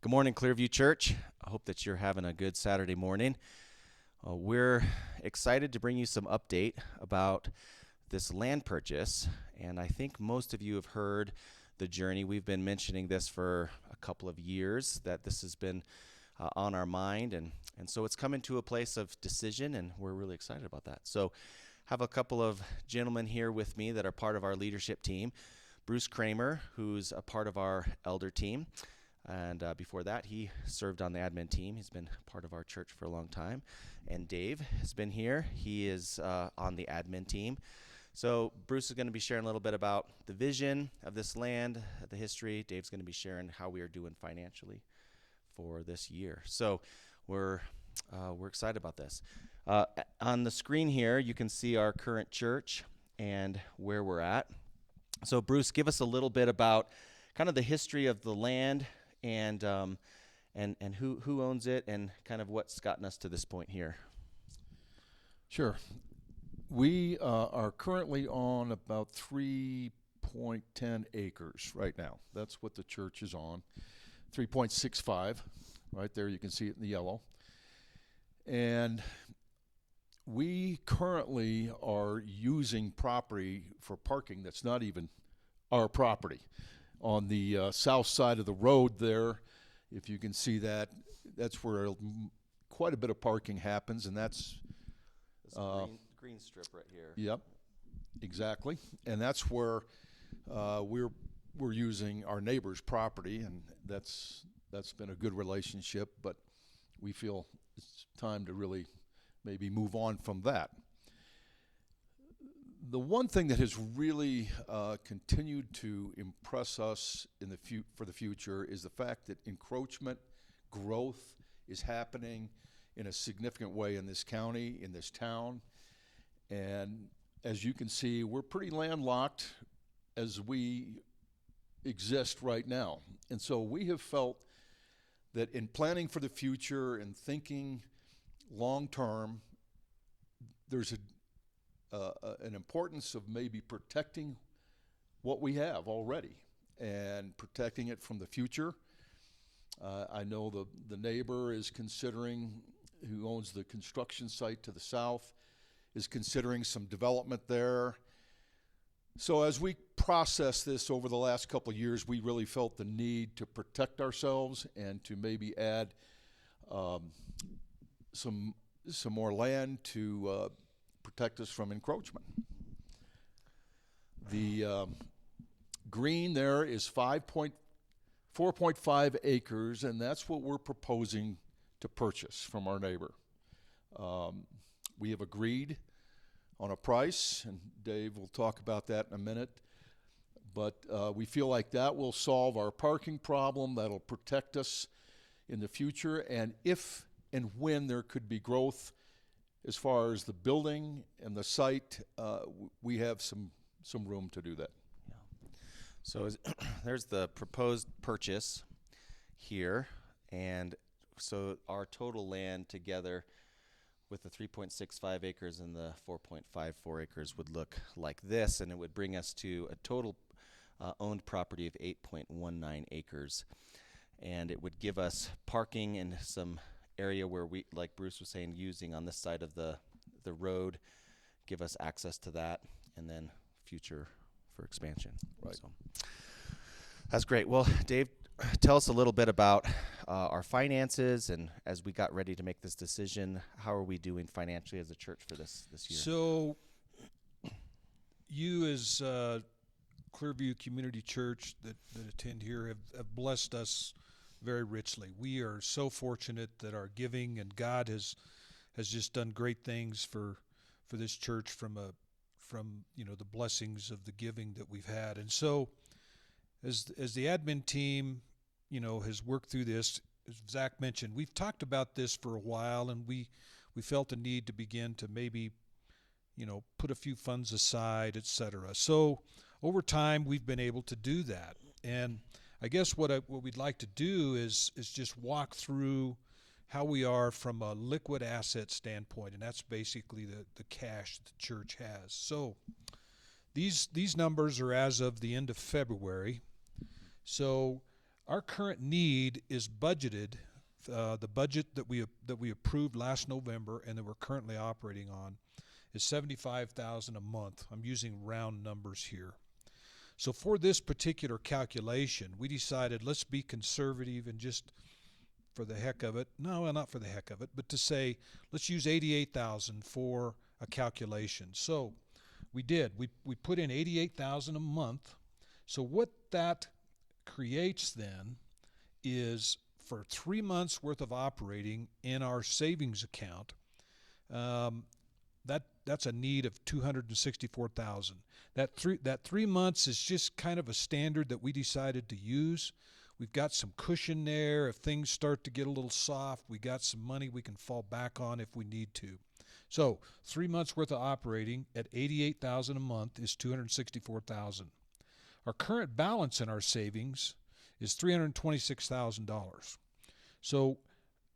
Good morning, Clearview Church. I hope that you're having a good Saturday morning. We're excited to bring you some update about this land purchase, and I think most of you have heard the journey. We've been mentioning this for a couple of years, that this has been on our mind, and so it's coming to a place of decision, and we're really excited about that. So I have a couple of gentlemen here with me that are part of our leadership team. Bruce Kramer, who's a part of our elder team. And before that, he served on the admin team. He's been part of our church for a long time. And Dave has been here. He is on the admin team. So Bruce is going to be sharing a little bit about the vision of this land, the history. Dave's going to be sharing how we are doing financially for this year. So we're excited about this. On the screen here, you can see our current church and where we're at. So Bruce, give us a little bit about kind of the history of the land, and who owns it, and kind of what's gotten us to this point here. Sure. We are currently on about 3.10 acres right now. That's what the church is on. 3.65, right there. You can see it in the yellow. And we currently are using property for parking that's not even our property. On the south side of the road there, if you can see that, that's where quite a bit of parking happens, and that's This green strip right here. Yep, exactly. And that's where we're using our neighbor's property, and that's been a good relationship, but we feel it's time to really maybe move on from that. The one thing that has really continued to impress us for the future is the fact that encroachment growth is happening in a significant way in this county, in this town. And as you can see, we're pretty landlocked as we exist right now. And so we have felt that in planning for the future and thinking long term, there's an importance of maybe protecting what we have already and protecting it from the future. I know the neighbor is considering, who owns the construction site to the south, is considering some development there. So as we process this over the last couple of years, we really felt the need to protect ourselves and to maybe add some more land to protect us from encroachment. The green there is 4.5 acres, and that's what we're proposing to purchase from our neighbor. We have agreed on a price, and Dave will talk about that in a minute, but we feel like that will solve our parking problem. That'll protect us in the future, and if and when there could be growth as far as the building and the site, we have some room to do that. Yeah. So there's the proposed purchase here, and so our total land together with the 3.65 acres and the 4.54 acres would look like this, and it would bring us to a total owned property of 8.19 acres, and it would give us parking in some area where we, like Bruce was saying, using on this side of the road, give us access to that, and then future for expansion. Right. So that's great. Well, Dave, tell us a little bit about our finances, and as we got ready to make this decision, how are we doing financially as a church for this year? So you as Clearview Community Church that attend here have blessed us very richly. We are so fortunate that our giving, and God has just done great things for this church from the blessings of the giving that we've had. And so as the admin team has worked through this, as Zach mentioned, we've talked about this for a while, and we felt a need to begin to maybe put a few funds aside, etc. So over time we've been able to do that. And I guess what we'd like to do is just walk through how we are from a liquid asset standpoint, and that's basically the cash that the church has. So these numbers are as of the end of February. So Our current need is budgeted. The budget that we approved last November and that we're currently operating on is $75,000 a month. I'm using round numbers here. So for this particular calculation, we decided let's be conservative and just for the heck of it, no, well, not for the heck of it, but to say let's use $88,000 for a calculation. So we did. We put in $88,000 a month. So what that creates then is for 3 months worth of operating in our savings account, that's a need of $264,000. That 3 months is just kind of a standard that we decided to use. We've got some cushion there. If things start to get a little soft, we got some money we can fall back on if we need to. So 3 months worth of operating at $88,000 a month is $264,000. Our current balance in our savings is $326,000. So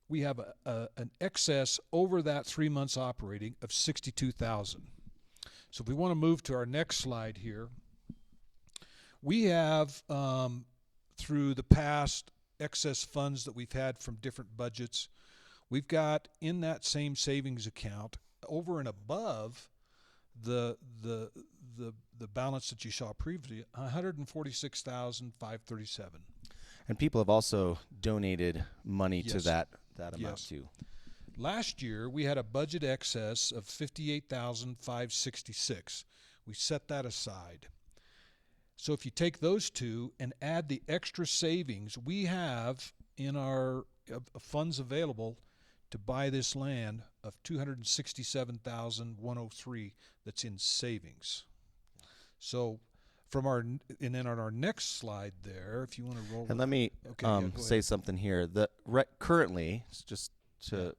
we have an excess over that 3 months operating of $62,000. So if we want to move to our next slide here, we have through the past excess funds that we've had from different budgets, we've got in that same savings account over and above the balance that you saw previously, $146,537. And people have also donated money to Yes. that amount Yes. too. Last year, we had a budget excess of $58,566. We set that aside. So if you take those two and add the extra savings we have in our funds available to buy this land of $267,103 that's in savings. So and then on our next slide there, if you want to roll. And let me go say ahead. something here. Currently, just to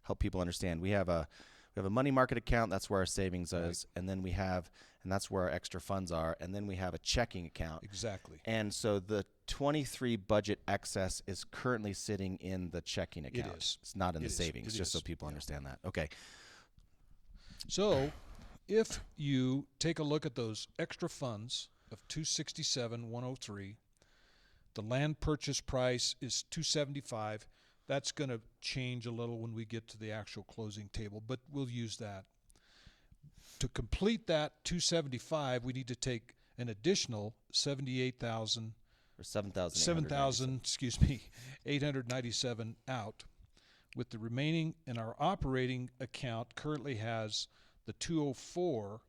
help people understand, we have a money market account. That's where our savings is, and then that's where our extra funds are, and then we have a checking account. Exactly. And so the 23 budget excess is currently sitting in the checking account. It is. It's not in It the is. savings, It just so is. people understand that. Okay. So if you take a look at those extra funds of $267,103, the land purchase price is $275,000. That's going to change a little when we get to the actual closing table, but we'll use that. To complete that $275,000, we need to take an additional $78,000 Or 7,000. $897 out, with the remaining in our operating account currently has the 204,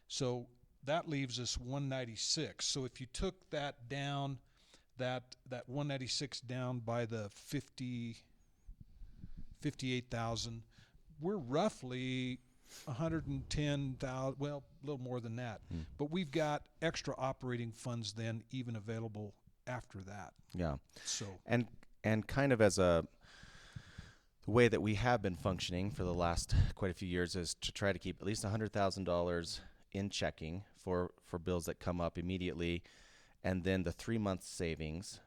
so that leaves us 196. So if you took that down, that 196 down by the 58,000, we're roughly 110,000, well, a little more than that. But we've got extra operating funds then even available after that. Yeah. So And kind of as the way that we have been functioning for the last quite a few years is to try to keep at least $100,000 in checking for bills that come up immediately, and then the 3 month savings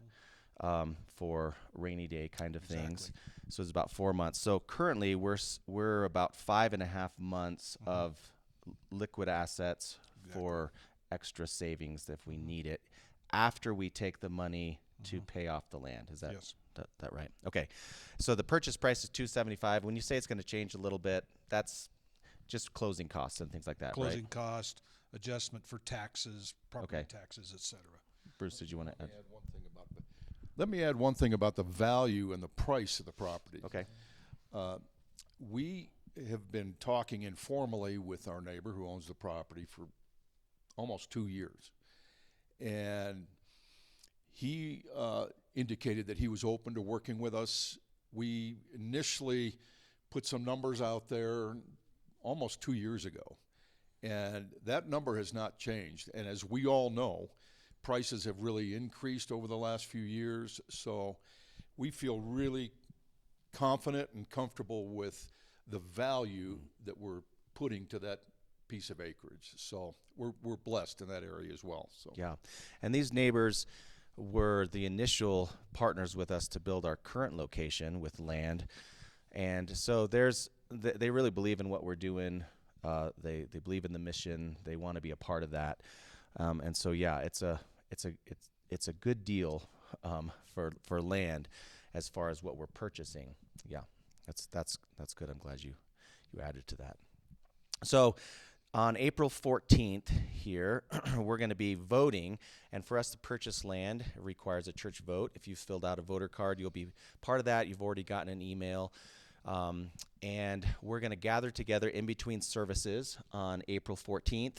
for rainy day kind of things. Exactly. So it's about 4 months. So currently we're about 5.5 months of liquid assets for extra savings if we need it after we take the money to pay off the land. Is that Yes. that right? Okay. So the purchase price is $275,000. When you say it's going to change a little bit, that's just closing costs and things like that, Closing right? cost, adjustment for taxes, property Okay. taxes, etc. Bruce, did you want to add? Let me add one thing about the value and the price of the property. Okay. We have been talking informally with our neighbor who owns the property for almost 2 years. And he indicated that he was open to working with us. We initially put some numbers out there almost 2 years ago. And that number has not changed. And as we all know, prices have really increased over the last few years. So we feel really confident and comfortable with the value that we're putting to that piece of acreage. So we're blessed in that area as well. So Yeah. And these neighbors were the initial partners with us to build our current location with land. And so they really believe in what we're doing. They believe in the mission. They want to be a part of that. And so, yeah, it's a good deal for land as far as what we're purchasing. Yeah, that's good. I'm glad you added to that. So on April 14th here, we're going to be voting, and for us to purchase land, it requires a church vote. If you've filled out a voter card, you'll be part of that. You've already gotten an email. And we're going to gather together in between services on April 14th,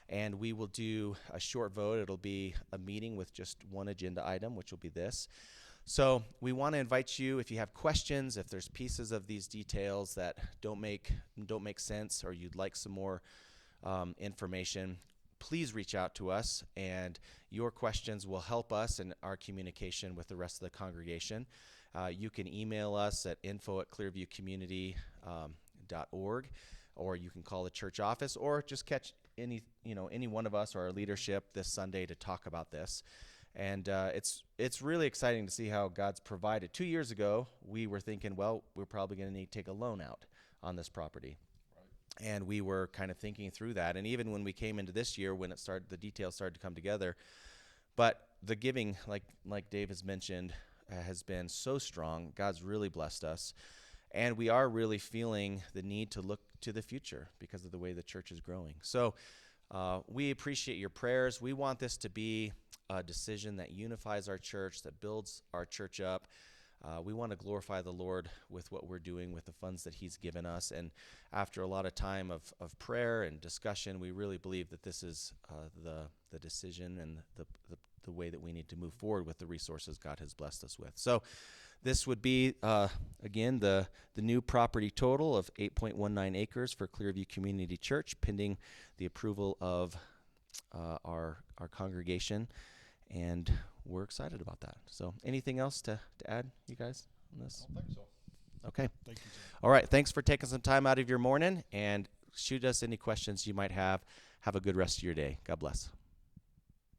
and we will do a short vote. It'll be a meeting with just one agenda item, which will be this. So we want to invite you, if you have questions, if there's pieces of these details that don't make sense, or you'd like some more information, please reach out to us, and your questions will help us in our communication with the rest of the congregation. You can email us at info@clearviewcommunity.org, or you can call the church office, or just catch any one of us or our leadership this Sunday to talk about this. And it's really exciting to see how God's provided. 2 years ago, we were thinking, well, we're probably going to need to take a loan out on this property. Right. And we were kind of thinking through that. And even when we came into this year, when the details started to come together, but the giving, like Dave has mentioned, has been so strong. God's really blessed us, and we are really feeling the need to look to the future because of the way the church is growing. So we appreciate your prayers. We want this to be a decision that unifies our church, that builds our church up. We want to glorify the Lord with what we're doing with the funds that he's given us, and after a lot of time of prayer and discussion, we really believe that this is the decision and the way that we need to move forward with the resources God has blessed us with. So this would be, again, the new property total of 8.19 acres for Clearview Community Church, pending the approval of our congregation, and we're excited about that. So anything else to add, you guys, on this? I don't think so. Okay. Thank you, Jim. All right. Thanks for taking some time out of your morning, and shoot us any questions you might have. Have a good rest of your day. God bless.